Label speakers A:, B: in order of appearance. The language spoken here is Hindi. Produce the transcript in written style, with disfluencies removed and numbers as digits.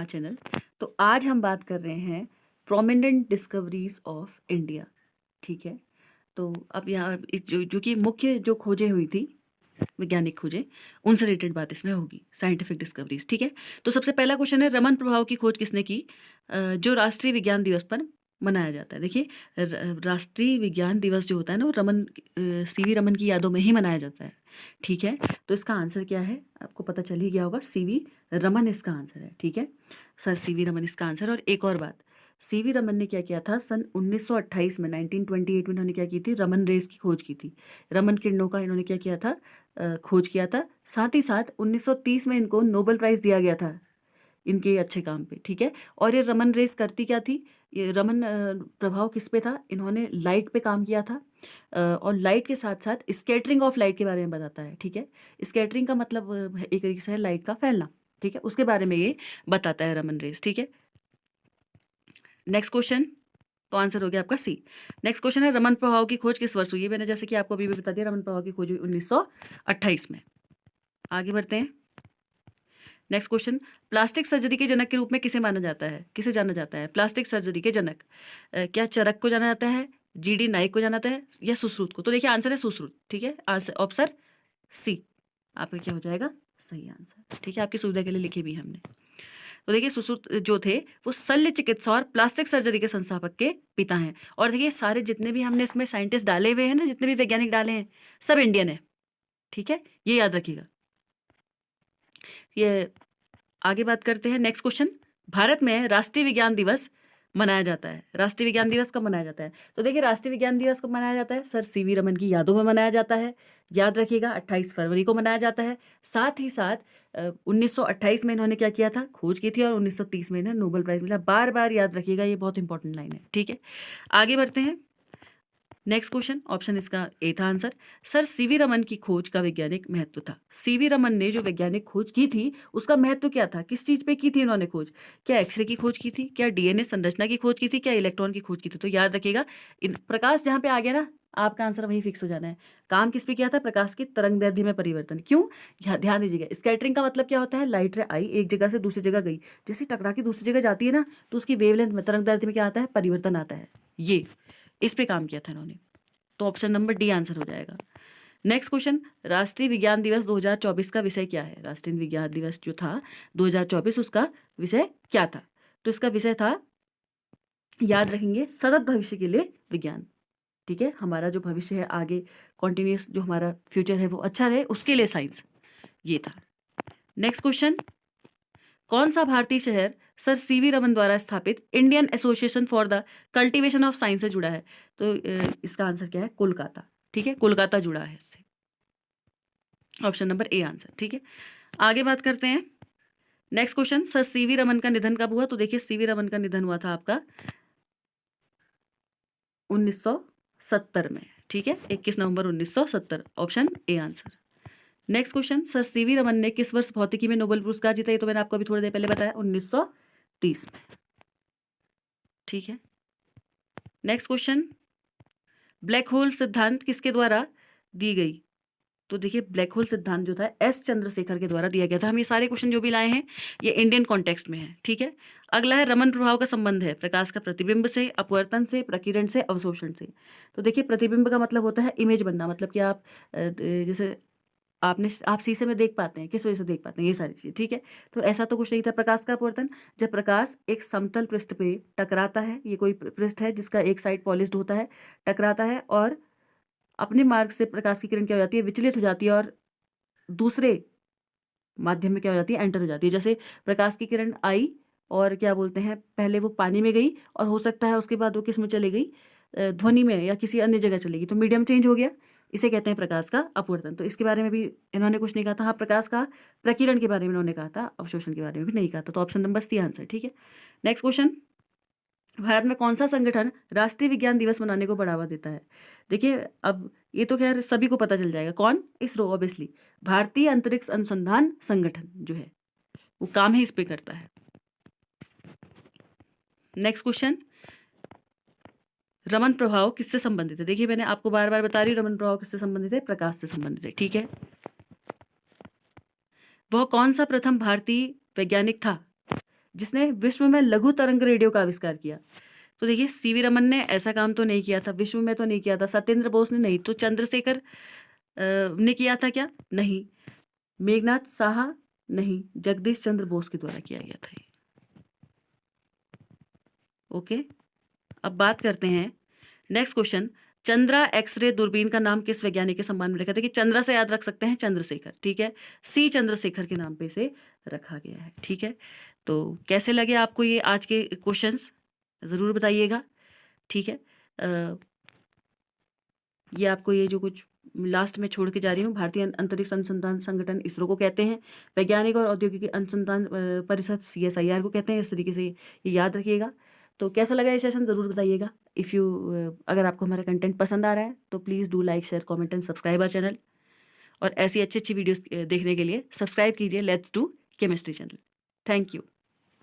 A: चैनल। तो आज हम बात कर रहे हैं प्रोमिनेंट डिस्कवरीज ऑफ इंडिया। ठीक है, तो अब यहाँ जो कि मुख्य जो खोजें हुई थी, वैज्ञानिक खोजें, उनसे रिलेटेड बात इसमें होगी, साइंटिफिक डिस्कवरीज। ठीक है, तो सबसे पहला क्वेश्चन है, रमन प्रभाव की खोज किसने की, जो राष्ट्रीय विज्ञान दिवस पर मनाया जाता है। देखिए, राष्ट्रीय विज्ञान दिवस जो होता है ना, वो सीवी रमन की यादों में ही मनाया जाता है। ठीक है, तो इसका आंसर क्या है, आपको पता चल ही गया होगा, सीवी रमन इसका आंसर है। ठीक है सर, सीवी रमन इसका आंसर। और एक और बात, सीवी रमन ने क्या किया था, सन 1928 में, 1928 में इन्होंने क्या की थी, रमन रेस की खोज की थी। रमन किरणों का इन्होंने क्या किया था, खोज किया था। साथ ही साथ 1930 में इनको नोबेल प्राइज दिया गया था इनके अच्छे काम पे। ठीक है, और ये रमन रेस करती क्या थी, ये रमन प्रभाव किस पे था, इन्होंने लाइट पे काम किया था। और लाइट के साथ साथ स्कैटरिंग ऑफ लाइट के बारे में बताता है। ठीक है, स्कैटरिंग का मतलब एक तरीके से है लाइट का फैलना। ठीक है, उसके बारे में ये बताता है रमन रेस। ठीक है, नेक्स्ट क्वेश्चन, तो आंसर हो गया आपका सी। नेक्स्ट क्वेश्चन है, रमन प्रभाव की खोज किस वर्ष हुई है। मैंने जैसे कि आपको अभी भी बता दिया, रमन प्रभाव की खोज हुई 1928 में। आगे बढ़ते हैं, नेक्स्ट क्वेश्चन, प्लास्टिक सर्जरी के जनक के रूप में किसे माना जाता है, किसे जाना जाता है प्लास्टिक सर्जरी के जनक। क्या चरक को जाना जाता है, जीडी नाइक को जाना जाता है, या सुश्रुत को। तो देखिए आंसर है सुश्रुत। ठीक है, आंसर ऑप्शन सी आपका क्या हो जाएगा, सही आंसर। ठीक है, आपकी सुविधा के लिए लिखी भी हमने। तो देखिए, सुश्रुत जो थे वो शल्य चिकित्सा और प्लास्टिक सर्जरी के संस्थापक के पिता हैं। और देखिए, सारे जितने भी हमने इसमें साइंटिस्ट डाले हुए हैं ना, जितने भी वैज्ञानिक डाले हैं, सब इंडियन है। ठीक है, ये याद रखिएगा। ये आगे बात करते हैं, नेक्स्ट क्वेश्चन, भारत में राष्ट्रीय विज्ञान दिवस मनाया जाता है। राष्ट्रीय विज्ञान दिवस कब मनाया जाता है, तो देखिए, राष्ट्रीय विज्ञान दिवस कब मनाया जाता है, सर सीवी रमन की यादों में मनाया जाता है। याद रखिएगा, 28 फरवरी को मनाया जाता है। साथ ही साथ 1928 में इन्होंने क्या किया था, खोज की थी, और 1930 में इन्हें नोबेल प्राइज मिला। बार बार याद रखिएगा, ये बहुत इंपॉर्टेंट लाइन है। ठीक है, आगे बढ़ते हैं, नेक्स्ट क्वेश्चन, ऑप्शन इसका ए था आंसर। सर सीवी रमन की खोज का वैज्ञानिक महत्व था। सीवी रमन ने जो वैज्ञानिक खोज की थी, उसका महत्व क्या था, किस चीज पे की थी इन्होंने खोज। क्या एक्सरे की खोज की थी, क्या डीएनए संरचना की खोज की थी, क्या इलेक्ट्रॉन की खोज की थी। तो याद रखिएगा, इन प्रकाश जहां पे आ गया ना, आपका आंसर वहीं फिक्स हो जाना है। काम किस पे किया था, प्रकाश की तरंगदैर्ध्य में परिवर्तन। क्यों, ध्यान दीजिएगा, स्कैटरिंग का मतलब क्या होता है, लाइट रे आई एक जगह से दूसरी जगह गई, जैसे टकरा के दूसरी जगह जाती है ना, तो उसकी वेवलेंथ में, तरंगदैर्ध्य में क्या आता है, परिवर्तन आता है। ये इस पे काम किया था इन्होंने। तो ऑप्शन नंबर डी आंसर हो जाएगा। नेक्स्ट क्वेश्चन, राष्ट्रीय विज्ञान दिवस 2024 का विषय क्या है। राष्ट्रीय विज्ञान दिवस जो था 2024, उसका विषय क्या था, तो इसका विषय था, याद रखेंगे, सतत भविष्य के लिए विज्ञान। ठीक है, हमारा जो भविष्य है आगे, कॉन्टिन्यूस जो हमारा फ्यूचर है वो अच्छा रहे, उसके लिए साइंस, ये था। नेक्स्ट क्वेश्चन, कौन सा भारतीय शहर सर सीवी रमन द्वारा स्थापित Indian association for the cultivation of science से जुड़ा है। तो इसका आंसर क्या है, कोलकाता। ठीक है, कोलकाता जुड़ा है इससे, ऑप्शन नंबर ए आंसर। ठीक है, आगे बात करते हैं, next question, sir CV Raman का निधन कब हुआ। तो देखिए, सीवी रमन का निधन हुआ था आपका 1970 में। ठीक है, 21 नवंबर 1970, option A answer. Next question, sir CV Raman ने किस वर्ष भौतिकी में नोबेल पुरस्कार जीता। ये तो मैंने आपको अभी थोड़ी देर पहले बताया, 1930 में। ठीक है, नेक्स्ट क्वेश्चन, ब्लैक होल सिद्धांत किसके द्वारा दी गई। तो देखिए, ब्लैक होल सिद्धांत जो था एस चंद्रशेखर के द्वारा दिया गया था। हम ये सारे क्वेश्चन जो भी लाए हैं, ये इंडियन कॉन्टेक्स्ट में है। ठीक है, अगला है, रमन प्रभाव का संबंध है प्रकाश का प्रतिबिंब से, अपवर्तन से, प्रकीर्णन से, अवशोषण से। तो देखिए, प्रतिबिंब का मतलब होता है इमेज बनना, मतलब कि आप जैसे आप शीशे में देख पाते हैं, किस वजह से देख पाते हैं, ये सारी चीज़ें। ठीक है, तो ऐसा तो कुछ नहीं था। प्रकाश का अपवर्तन, जब प्रकाश एक समतल पृष्ठ पे टकराता है, ये कोई पृष्ठ है जिसका एक साइड पॉलिश्ड होता है, टकराता है, और अपने मार्ग से प्रकाश की किरण क्या हो जाती है, विचलित हो जाती है, और दूसरे माध्यम में क्या हो जाती है, एंटर हो जाती है। जैसे प्रकाश की किरण आई, और क्या बोलते हैं, पहले वो पानी में गई, और हो सकता है उसके बाद वो किस में चली गई, ध्वनि में, या किसी अन्य जगह चलेगी, तो मीडियम चेंज हो गया। इसे कहते हैं प्रकाश का अपवर्तन। तो इसके बारे में भी इन्होंने कुछ नहीं कहा था। हाँ, प्रकाश का प्रकीर्णन के बारे में इन्होंने कहा था, अवशोषण के बारे में भी नहीं कहा था। तो ऑप्शन नंबर सी आंसर। ठीक है, नेक्स्ट क्वेश्चन, भारत में कौन सा संगठन राष्ट्रीय विज्ञान दिवस मनाने को बढ़ावा देता है। देखिए, अब ये तो खैर सभी को पता चल जाएगा, कौन, इसरो, ऑब्वियसली, भारतीय अंतरिक्ष अनुसंधान संगठन जो है वो काम ही इस पे करता है। नेक्स्ट क्वेश्चन, रमन प्रभाव किससे संबंधित है। देखिए, मैंने आपको बार बार बता रही हूँ, रमन प्रभाव किससे संबंधित है, प्रकाश से संबंधित है। ठीक है, वह कौन सा प्रथम भारतीय वैज्ञानिक था जिसने विश्व में लघु तरंग रेडियो का आविष्कार किया? तो देखिए सीवी रमन ने ऐसा काम तो नहीं किया था, विश्व में तो नहीं किया था, सत्येंद्र बोस ने नहीं, तो चंद्रशेखर ने किया था क्या? नहीं। मेघनाथ साहा? नहीं। जगदीश चंद्र बोस के द्वारा किया गया था ये। ओके, अब बात करते हैं नेक्स्ट क्वेश्चन। चंद्रा एक्सरे दूरबीन का नाम किस वैज्ञानिक के सम्मान में रखा? देखिए चंद्रा से याद रख सकते हैं चंद्रशेखर, ठीक है, सी चंद्रशेखर के नाम पे इसे रखा गया है, ठीक है। तो कैसे लगे आपको ये आज के क्वेश्चंस, ज़रूर बताइएगा, ठीक है। ये आपको ये जो कुछ लास्ट में छोड़ के जा रही हूँ, भारतीय अंतरिक्ष अनुसंधान संगठन इसरो को कहते हैं, वैज्ञानिक और औद्योगिक अनुसंधान परिषद CSIR को कहते हैं। इस तरीके से ये याद रखिएगा। तो कैसा लगा ये सेशन ज़रूर बताइएगा। इफ़ यू अगर आपको हमारा कंटेंट पसंद आ रहा है तो please do like share comment and subscribe our channel. और ऐसी अच्छी अच्छी वीडियोस देखने के लिए सब्सक्राइब कीजिए let's do chemistry channel. Thank you.